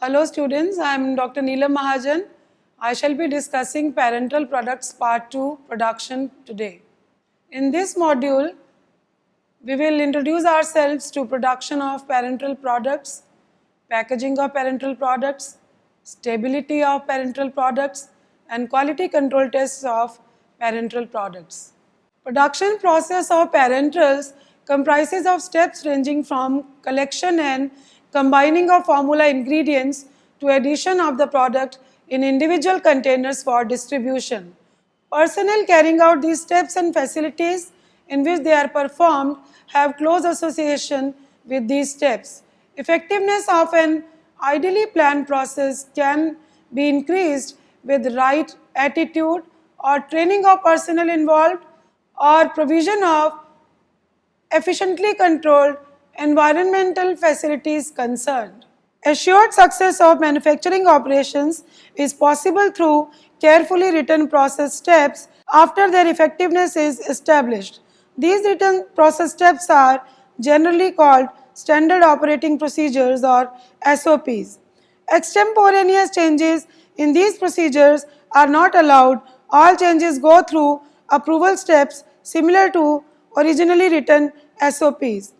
Hello students, I am Dr. Neelam Mahajan. I shall be discussing Parenteral Products Part 2 Production today. In this module, we will introduce ourselves to production of parenteral products, packaging of parenteral products, stability of parenteral products, and quality control tests of parenteral products. Production process of parenterals comprises of steps ranging from collection and combining of formula ingredients to addition of the product in individual containers for distribution. Personnel carrying out these steps and facilities in which they are performed have close association with these steps. Effectiveness of an ideally planned process can be increased with right attitude or training of personnel involved or provision of efficiently controlled environmental facilities concerned. Assured success of manufacturing operations is possible through carefully written process steps after their effectiveness is established. These written process steps are generally called Standard Operating Procedures or SOPs. Extemporaneous changes in these procedures are not allowed. All changes go through approval steps similar to originally written SOPs.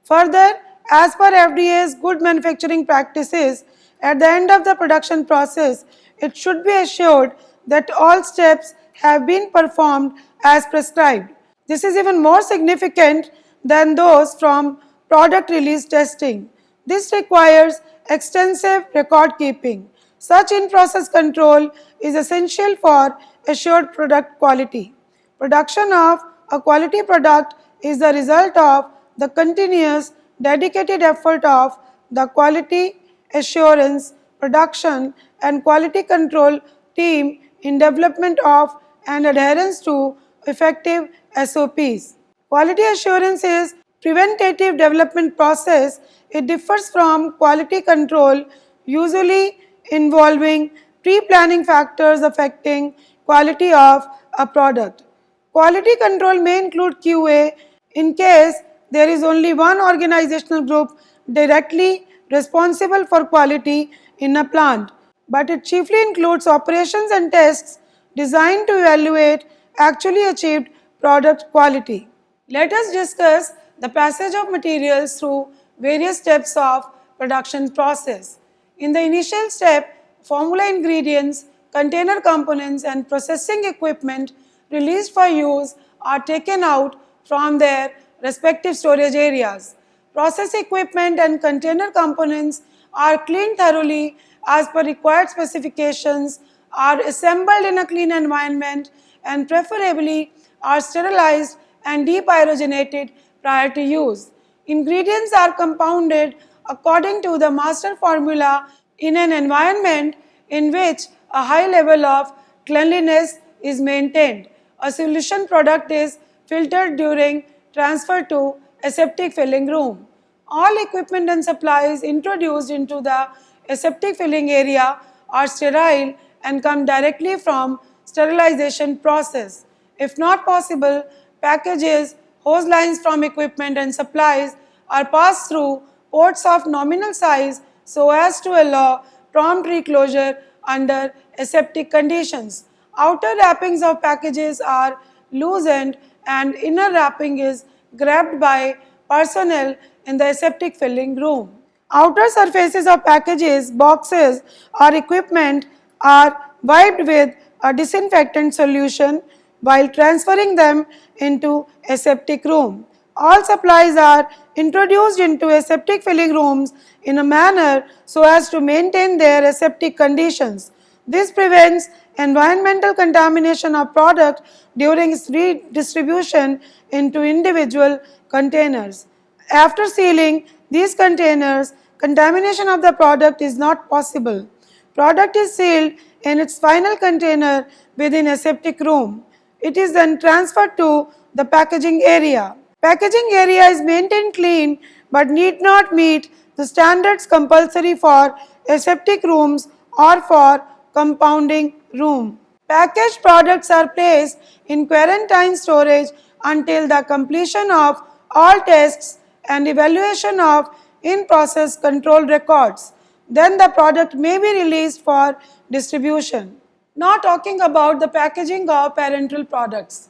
Further, as per FDA's good manufacturing practices, at the end of the production process, it should be assured that all steps have been performed as prescribed. This is even more significant than those from product release testing. This requires extensive record keeping. Such in-process control is essential for assured product quality. Production of a quality product is the result of the continuous dedicated effort of the quality assurance, production and quality control team in development of and adherence to effective SOPs. Quality assurance is preventative development process. It differs from quality control, usually involving pre-planning factors affecting quality of a product. Quality control may include QA in case there is only one organizational group directly responsible for quality in a plant, but it chiefly includes operations and tests designed to evaluate actually achieved product quality. Let us discuss the passage of materials through various steps of production process. In the initial step, formula ingredients, container components and processing equipment released for use are taken out from their respective storage areas. Process equipment and container components are cleaned thoroughly as per required specifications, are assembled in a clean environment and preferably are sterilized and depyrogenated prior to use. Ingredients are compounded according to the master formula in an environment in which a high level of cleanliness is maintained. A solution product is filtered during transfer to aseptic filling room. All equipment and supplies introduced into the aseptic filling area are sterile and come directly from sterilization process. If not possible, packages, hose lines from equipment and supplies are passed through ports of nominal size so as to allow prompt reclosure under aseptic conditions. Outer wrappings of packages are loosened and inner wrapping is grabbed by personnel in the aseptic filling room. Outer surfaces of packages, boxes or equipment are wiped with a disinfectant solution while transferring them into aseptic room. All supplies are introduced into aseptic filling rooms in a manner so as to maintain their aseptic conditions. This prevents environmental contamination of product during its redistribution into individual containers. After sealing these containers, contamination of the product is not possible. Product is sealed in its final container within aseptic room. It is then transferred to the packaging area. Packaging area is maintained clean but need not meet the standards compulsory for aseptic rooms or for compounding room. Packaged products are placed in quarantine storage until the completion of all tests and evaluation of in-process control records. then the product may be released for distribution. Now talking about the packaging of parenteral products.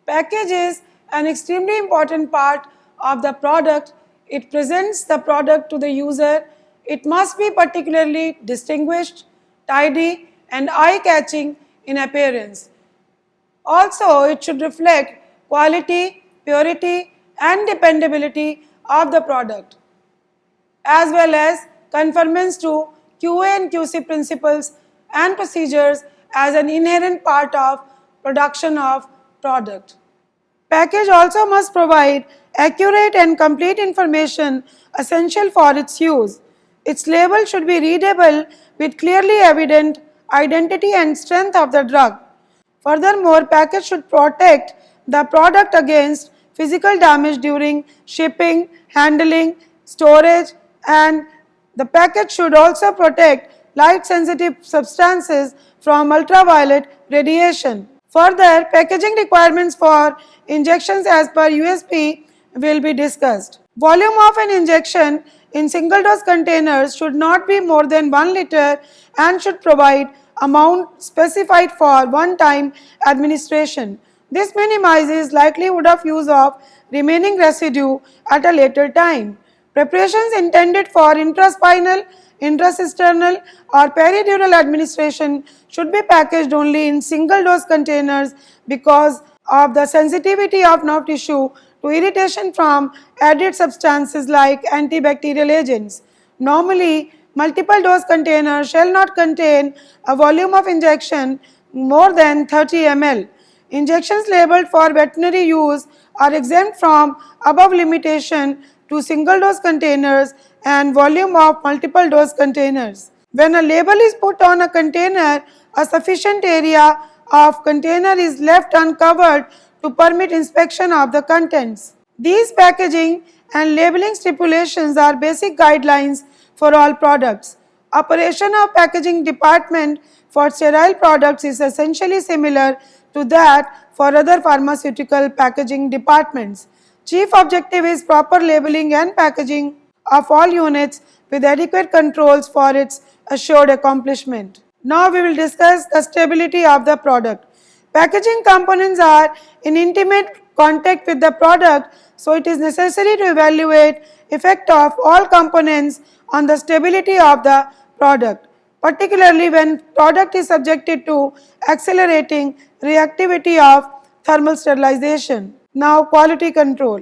Package is an extremely important part of the product. It presents the product to the user. It must be particularly distinguished, tidy and eye-catching in appearance. Also, it should reflect quality, purity and dependability of the product, as well as conformance to QA and QC principles and procedures as an inherent part of production of product. Package also must provide accurate and complete information essential for its use. Its label should be readable with clearly evident identity and strength of the drug. Furthermore, package should protect the product against physical damage during shipping, handling, storage, and the package should also protect light sensitive substances from ultraviolet radiation. Further, packaging requirements for injections as per USP will be discussed. Volume of an injection in single dose containers should not be more than 1 liter and should provide amount specified for one-time administration. This minimizes likelihood of use of remaining residue at a later time. Preparations intended for intraspinal, intracisternal or peridural administration should be packaged only in single dose containers because of the sensitivity of nerve tissue to irritation from added substances like antibacterial agents. Normally, multiple dose containers shall not contain a volume of injection more than 30 ml. Injections labeled for veterinary use are exempt from above limitation to single dose containers and volume of multiple dose containers. When a label is put on a container, a sufficient area of container is left uncovered to permit inspection of the contents. These packaging and labeling stipulations are basic guidelines for all products. Operation of packaging department for sterile products is essentially similar to that for other pharmaceutical packaging departments. Chief objective is proper labeling and packaging of all units with adequate controls for its assured accomplishment. Now we will discuss the stability of the product. Packaging components are in intimate contact with the product, so it is necessary to evaluate effect of all components on the stability of the product, particularly when product is subjected to accelerating reactivity of thermal sterilization. Now, quality control.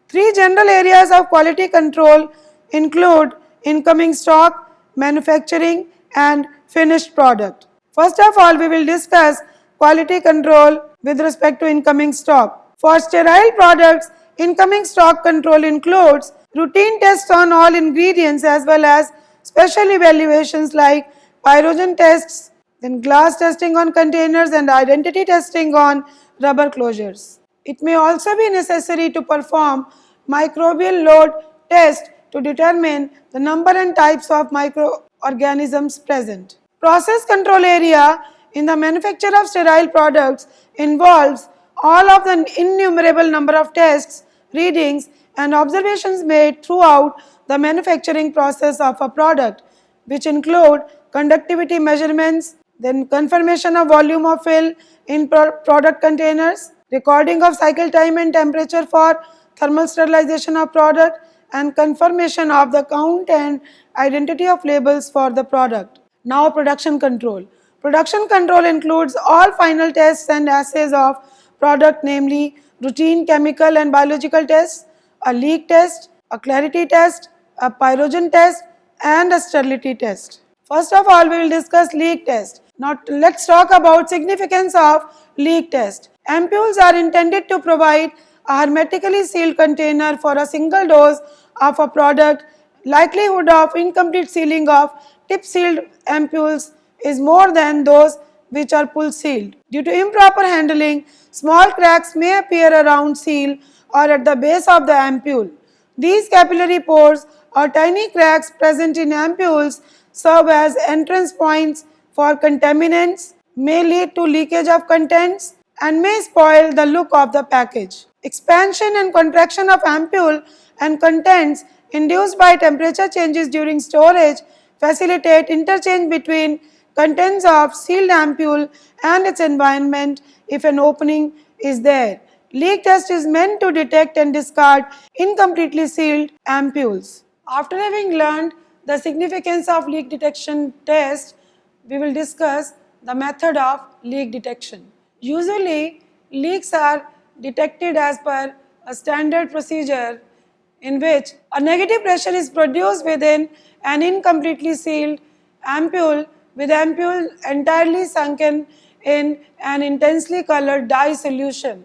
Three general areas of quality control include incoming stock, manufacturing and finished product. First of all, we will discuss quality control with respect to incoming stock. For sterile products, incoming stock control includes routine tests on all ingredients as well as special evaluations like pyrogen tests, then glass testing on containers and identity testing on rubber closures. It may also be necessary to perform microbial load test to determine the number and types of microorganisms present. Process control area in the manufacture of sterile products involves all of the innumerable number of tests, readings and observations made throughout the manufacturing process of a product, which include conductivity measurements, then confirmation of volume of fill in product containers, recording of cycle time and temperature for thermal sterilization of product, and confirmation of the count and identity of labels for the product. Now production control. Production control includes all final tests and assays of product, namely routine chemical and biological tests, a leak test, a clarity test, a pyrogen test and a sterility test. First of all, we will discuss leak test. Now let's talk about significance of leak test. Ampules are intended to provide a hermetically sealed container for a single dose of a product. Likelihood of incomplete sealing of tip sealed ampules is more than those which are pull sealed. Due to improper handling, small cracks may appear around seal or at the base of the ampule. These capillary pores or tiny cracks present in ampules serve as entrance points for contaminants, may lead to leakage of contents and may spoil the look of the package. Expansion and contraction of ampule and contents induced by temperature changes during storage facilitate interchange between contents of sealed ampule and its environment if an opening is there. Leak test is meant to detect and discard incompletely sealed ampules. After having learned the significance of leak detection test, we will discuss the method of leak detection. Usually, leaks are detected as per a standard procedure in which a negative pressure is produced within an incompletely sealed ampule with ampule entirely sunken in an intensely colored dye solution,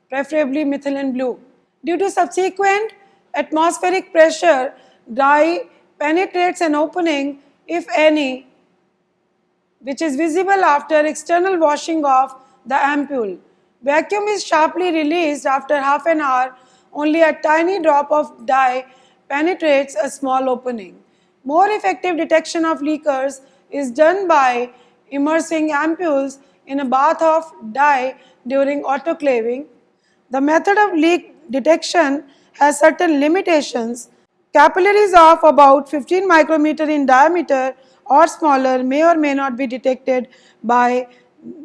preferably methylene blue. Due to subsequent atmospheric pressure, dye penetrates an opening, if any, which is visible after external washing of the ampule. Vacuum is sharply released after half an hour. Only a tiny drop of dye penetrates a small opening. More effective detection of leakers is done by immersing ampules in a bath of dye during autoclaving. The method of leak detection has certain limitations. Capillaries of about 15 micrometer in diameter or smaller may or may not be detected by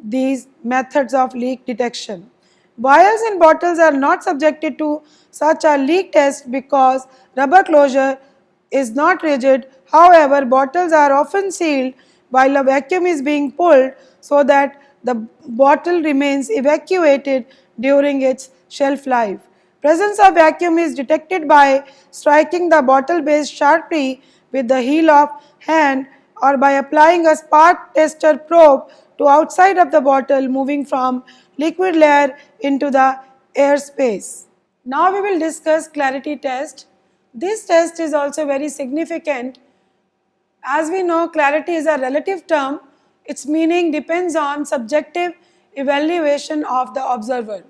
these methods of leak detection. Vials and bottles are not subjected to such a leak test because rubber closure is not rigid. However, bottles are often sealed while a vacuum is being pulled so that the bottle remains evacuated during its shelf life. Presence of vacuum is detected by striking the bottle base sharply with the heel of hand or by applying a spark tester probe to outside of the bottle, moving from liquid layer into the air space. Now we will discuss clarity test. This test is also very significant. As we know, clarity is a relative term. Its meaning depends on subjective evaluation of the observer.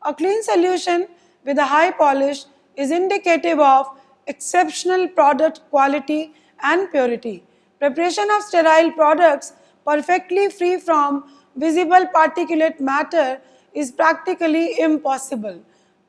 A clean solution with a high polish is indicative of exceptional product quality and purity. Preparation of sterile products perfectly free from visible particulate matter is practically impossible.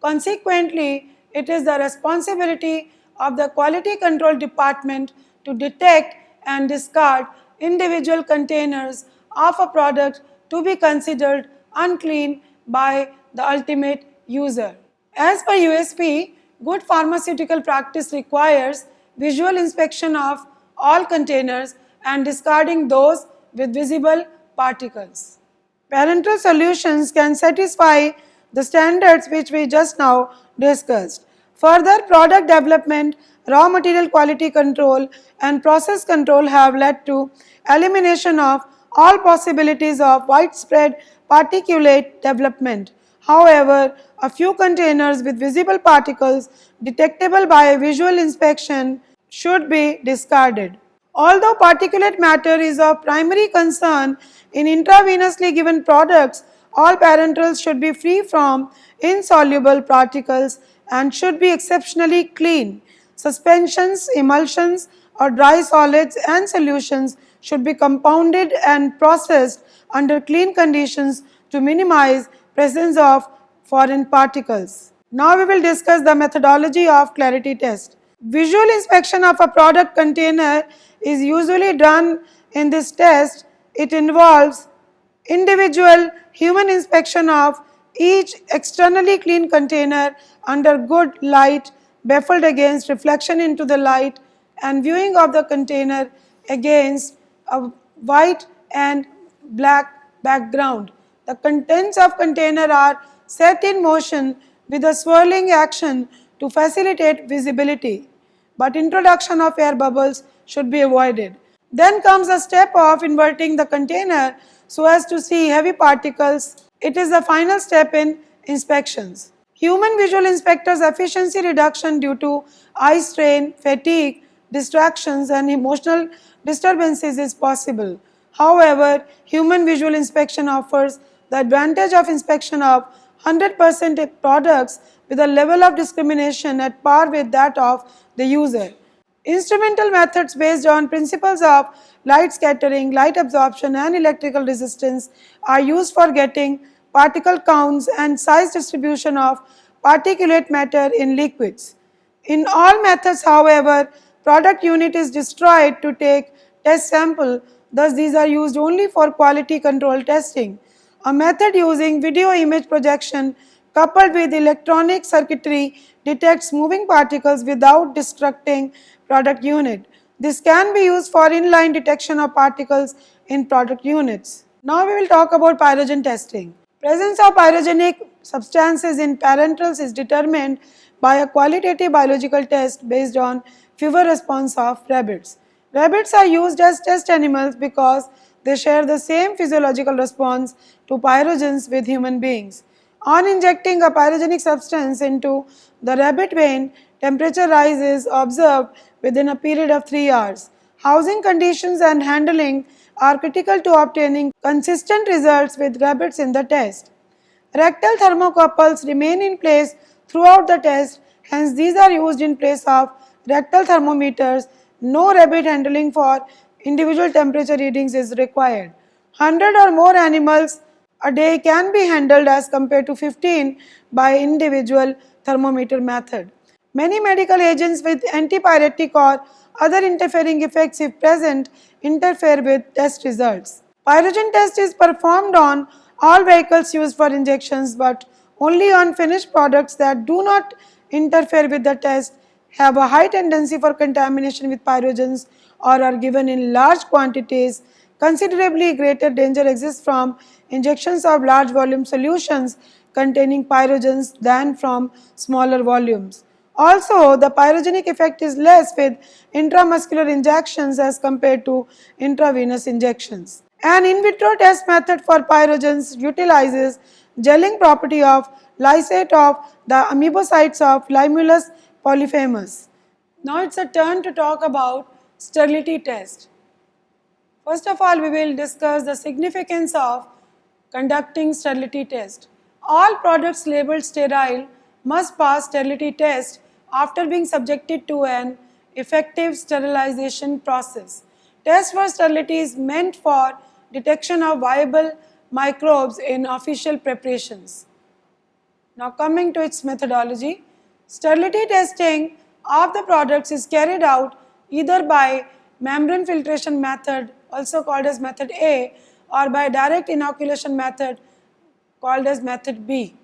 Consequently, it is the responsibility of the quality control department to detect and discard individual containers of a product to be considered unclean by the ultimate user. As per USP, good pharmaceutical practice requires visual inspection of all containers and discarding those with visible particles. Parenteral solutions can satisfy the standards which we just now discussed. Further, product development, raw material quality control and process control have led to elimination of all possibilities of widespread particulate development. However, a few containers with visible particles detectable by visual inspection should be discarded. Although particulate matter is of primary concern in intravenously given products, all parenterals should be free from insoluble particles and should be exceptionally clean. Suspensions, emulsions or dry solids and solutions should be compounded and processed under clean conditions to minimize presence of foreign particles. Now we will discuss the methodology of clarity test. Visual inspection of a product container is usually done in this test. It involves individual human inspection of each externally clean container under good light, baffled against reflection into the light, and viewing of the container against a white and black background. The contents of container are set in motion with a swirling action to facilitate visibility, but introduction of air bubbles should be avoided. Then comes the step of inverting the container so as to see heavy particles. It is the final step in inspections. Human visual inspectors' efficiency reduction due to eye strain, fatigue, distractions and emotional disturbances is possible. However, human visual inspection offers the advantage of inspection of 100% products with a level of discrimination at par with that of the user. Instrumental methods based on principles of light scattering, light absorption and electrical resistance are used for getting particle counts and size distribution of particulate matter in liquids. In all methods, however, product unit is destroyed to take test sample, thus these are used only for quality control testing. A method using video image projection coupled with electronic circuitry detects moving particles without destructing product unit. This can be used for inline detection of particles in product units. Now we will talk about pyrogen testing. Presence of pyrogenic substances in parenterals is determined by a qualitative biological test based on fever response of rabbits. Rabbits are used as test animals because they share the same physiological response to pyrogens with human beings. On injecting a pyrogenic substance into the rabbit vein, temperature rise is observed within a period of 3 hours. Housing conditions and handling are critical to obtaining consistent results with rabbits in the test. Rectal thermocouples remain in place throughout the test, hence these are used in place of rectal thermometers. No rabbit handling for individual temperature readings is required. 100 or more animals a day can be handled as compared to 15 by individual thermometer method. Many medical agents with antipyretic or other interfering effects, if present, interfere with test results. Pyrogen test is performed on all vehicles used for injections, but only on finished products that do not interfere with the test, have a high tendency for contamination with pyrogens, or are given in large quantities. Considerably greater danger exists from injections of large volume solutions containing pyrogens than from smaller volumes. Also, the pyrogenic effect is less with intramuscular injections as compared to intravenous injections. An in vitro test method for pyrogens utilizes gelling property of lysate of the amoebocytes of Limulus polyphemus. Now it's a turn to talk about sterility test. First of all, we will discuss the significance of conducting sterility test. All products labeled sterile must pass sterility test after being subjected to an effective sterilization process. Test for sterility is meant for detection of viable microbes in official preparations. Now coming to its methodology, sterility testing of the products is carried out either by membrane filtration method, also called as method A, or by direct inoculation method called as method B.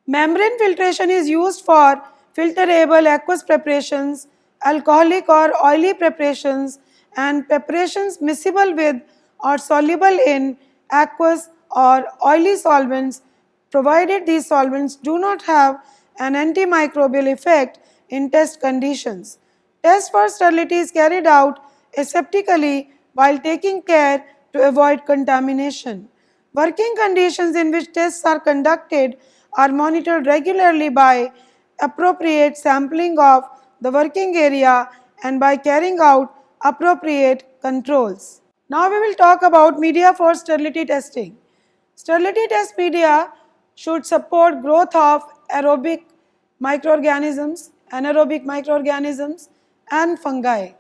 Membrane filtration is used for filterable aqueous preparations, alcoholic or oily preparations, and preparations miscible with or soluble in aqueous or oily solvents, provided these solvents do not have an antimicrobial effect in test conditions. Test for sterility is carried out aseptically while taking care to avoid contamination. Working conditions in which tests are conducted are monitored regularly by appropriate sampling of the working area and by carrying out appropriate controls. Now we will talk about media for sterility testing. Sterility test media should support growth of aerobic microorganisms, anaerobic microorganisms, and fungi.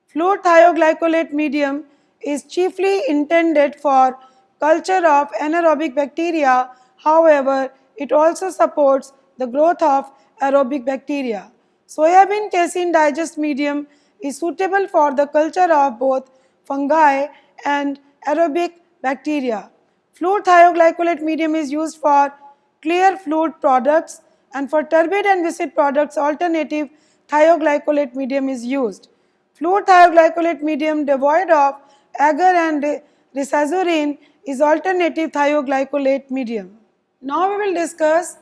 Fluid thioglycolate medium is chiefly intended for culture of anaerobic bacteria, however, it also supports the growth of aerobic bacteria. Soybean casein digest medium is suitable for the culture of both fungi and aerobic bacteria. Fluid thioglycolate medium is used for clear fluid products, and for turbid and viscid products alternative thioglycolate medium is used. Fluid thioglycolate medium devoid of agar and risazurin is alternative thioglycolate medium. Now we will discuss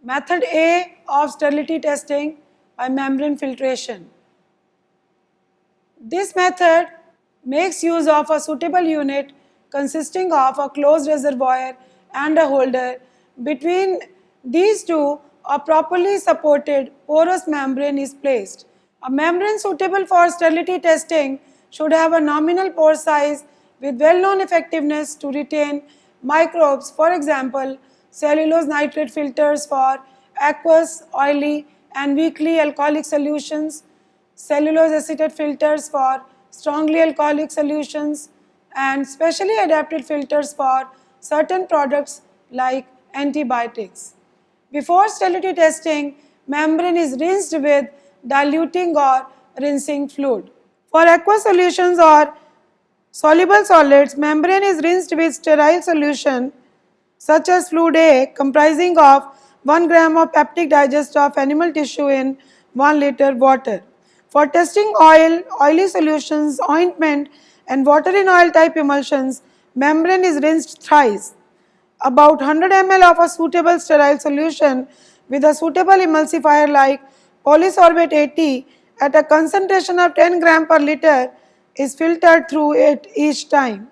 method A of sterility testing by membrane filtration. This method makes use of a suitable unit consisting of a closed reservoir and a holder. Between these two, a properly supported porous membrane is placed. A membrane suitable for sterility testing should have a nominal pore size with well-known effectiveness to retain microbes. For example, cellulose nitrate filters for aqueous, oily, and weakly alcoholic solutions, cellulose acetate filters for strongly alcoholic solutions, and specially adapted filters for certain products like antibiotics. Before sterility testing, membrane is rinsed with diluting or rinsing fluid. For aqueous solutions or soluble solids, membrane is rinsed with sterile solution such as fluid A comprising of 1 gram of peptic digest of animal tissue in 1 liter water. For testing oily solutions, ointment and water in oil type emulsions, membrane is rinsed thrice. About 100 ml of a suitable sterile solution with a suitable emulsifier like polysorbate 80 at a concentration of 10 gram per liter is filtered through it each time.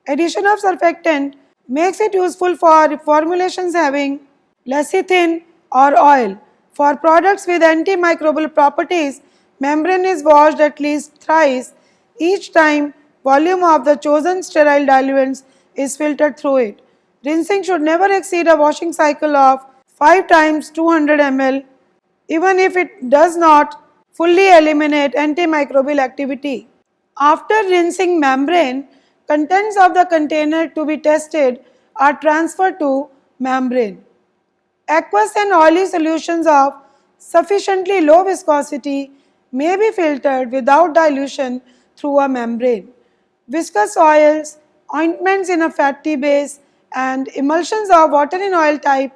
Addition of surfactant makes it useful for formulations having lecithin or oil. For products with antimicrobial properties, membrane is washed at least thrice each time volume of the chosen sterile diluents is filtered through it. Rinsing should never exceed a washing cycle of 5 times 200 ml even if it does not fully eliminate antimicrobial activity. After rinsing membrane, contents of the container to be tested are transferred to membrane. Aqueous and oily solutions of sufficiently low viscosity may be filtered without dilution through a membrane. Viscous oils, ointments in a fatty base, and emulsions of water in oil type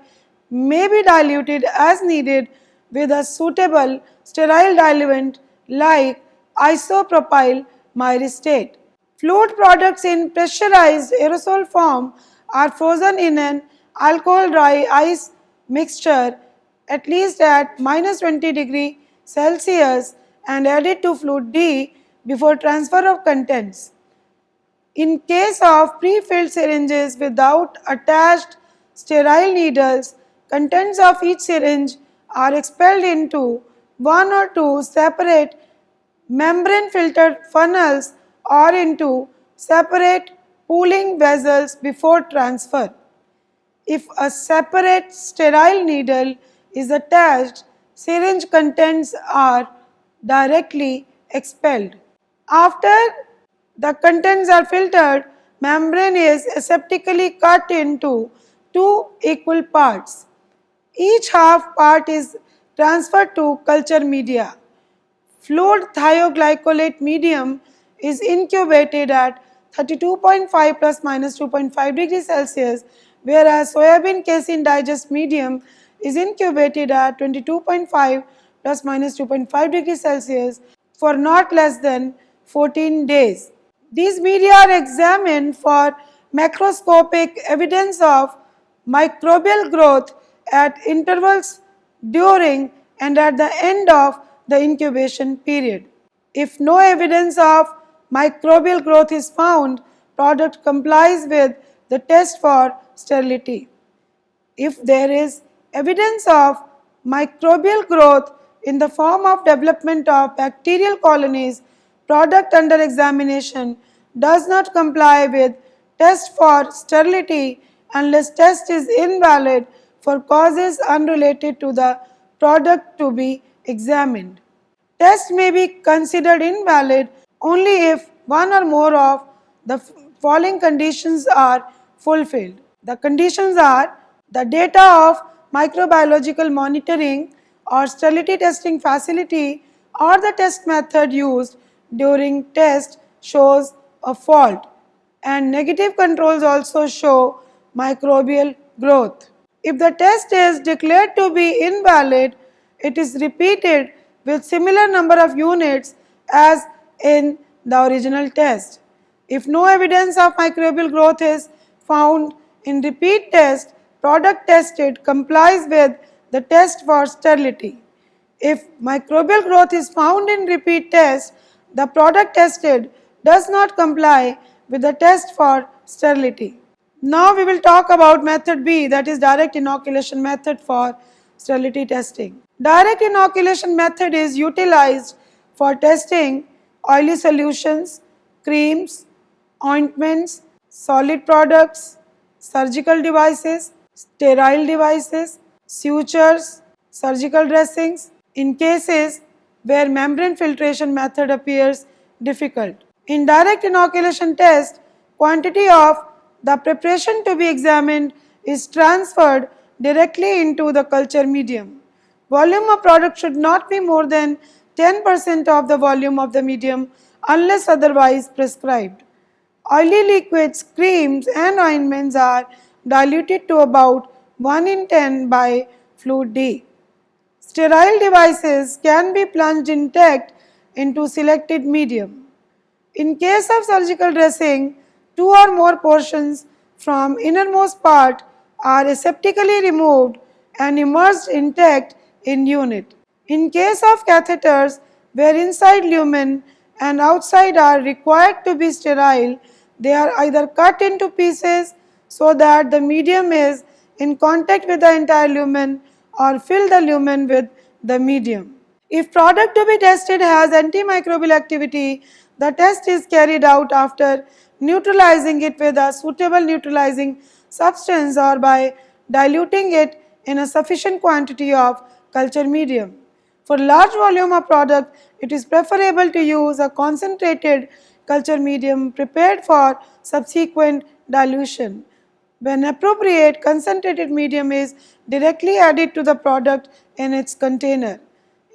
may be diluted as needed with a suitable sterile diluent like isopropyl myristate. Fluid products in pressurized aerosol form are frozen in an alcohol dry ice mixture at least at minus 20 degree Celsius and added to fluid D before transfer of contents. In case of pre-filled syringes without attached sterile needles, contents of each syringe are expelled into one or two separate membrane filtered funnels or into separate pooling vessels before transfer. If a separate sterile needle is attached, syringe contents are directly expelled. After the contents are filtered, membrane is aseptically cut into two equal parts. Each half part is transferred to culture media. Fluid thioglycolate medium is incubated at 32.5 plus minus 2.5 degrees Celsius, whereas soybean casein digest medium is incubated at 22.5 plus minus 2.5 degrees Celsius for not less than 14 days. These media are examined for macroscopic evidence of microbial growth at intervals during and at the end of the incubation period. If no evidence of microbial growth is found, product complies with the test for sterility. If there is evidence of microbial growth in the form of development of bacterial colonies, product under examination does not comply with test for sterility unless test is invalid for causes unrelated to the product to be examined. Test may be considered invalid only if one or more of the following conditions are fulfilled. The conditions are the data of microbiological monitoring or sterility testing facility or the test method used during test shows a fault, and negative controls also show microbial growth. If the test is declared to be invalid, it is repeated with similar number of units as in the original test. If no evidence of microbial growth is found in repeat test, product tested complies with the test for sterility. If microbial growth is found in repeat test, the product tested does not comply with the test for sterility. Now we will talk about method B, that is direct inoculation method for sterility testing. Direct inoculation method is utilized for testing oily solutions, creams, ointments, solid products, surgical devices, sterile devices, sutures, surgical dressings in cases where membrane filtration method appears difficult. In direct inoculation test, quantity of the preparation to be examined is transferred directly into the culture medium. Volume of product should not be more than 10% of the volume of the medium unless otherwise prescribed. Oily liquids, creams and ointments are diluted to about 1 in 10 by fluid D. Sterile devices can be plunged intact into selected medium. In case of surgical dressing, 2 or more portions from innermost part are aseptically removed and immersed intact in unit. In case of catheters, where inside lumen and outside are required to be sterile, they are either cut into pieces so that the medium is in contact with the entire lumen or fill the lumen with the medium. If product to be tested has antimicrobial activity, the test is carried out after neutralizing it with a suitable neutralizing substance or by diluting it in a sufficient quantity of culture medium. For large volume of product, it is preferable to use a concentrated culture medium prepared for subsequent dilution. When appropriate, concentrated medium is directly added to the product in its container.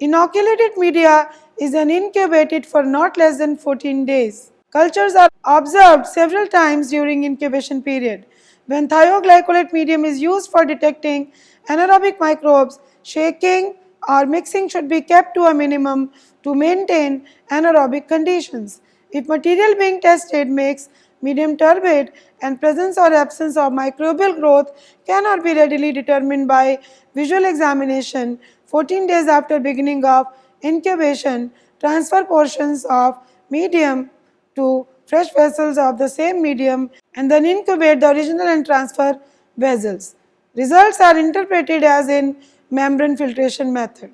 Inoculated media is then incubated for not less than 14 days. Cultures are observed several times during incubation period. When thioglycolate medium is used for detecting anaerobic microbes, shaking or mixing should be kept to a minimum to maintain anaerobic conditions. If material being tested makes medium turbid and presence or absence of microbial growth cannot be readily determined by visual examination, 14 days after beginning of incubation, transfer portions of medium to fresh vessels of the same medium and then incubate the original and transfer vessels. Results are interpreted as in membrane filtration method.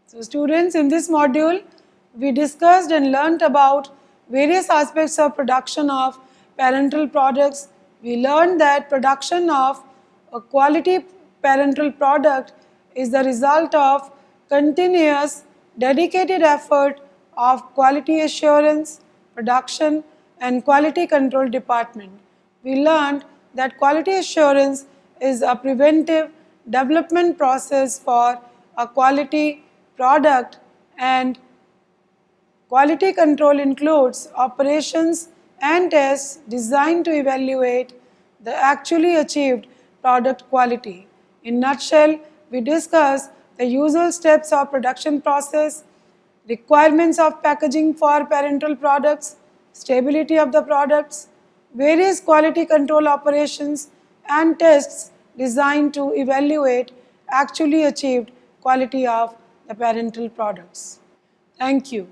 So students, in this module, we discussed and learnt about various aspects of production of parenteral products. We learned that production of a quality parenteral product is the result of continuous dedicated effort of quality assurance, production and quality control department. We learned that quality assurance is a preventive development process for a quality product, and quality control includes operations and tests designed to evaluate the actually achieved product quality. In nutshell, we discussed the usual steps of production process, requirements of packaging for parenteral products, stability of the products, various quality control operations and tests designed to evaluate actually achieved quality of the parenteral products. Thank you.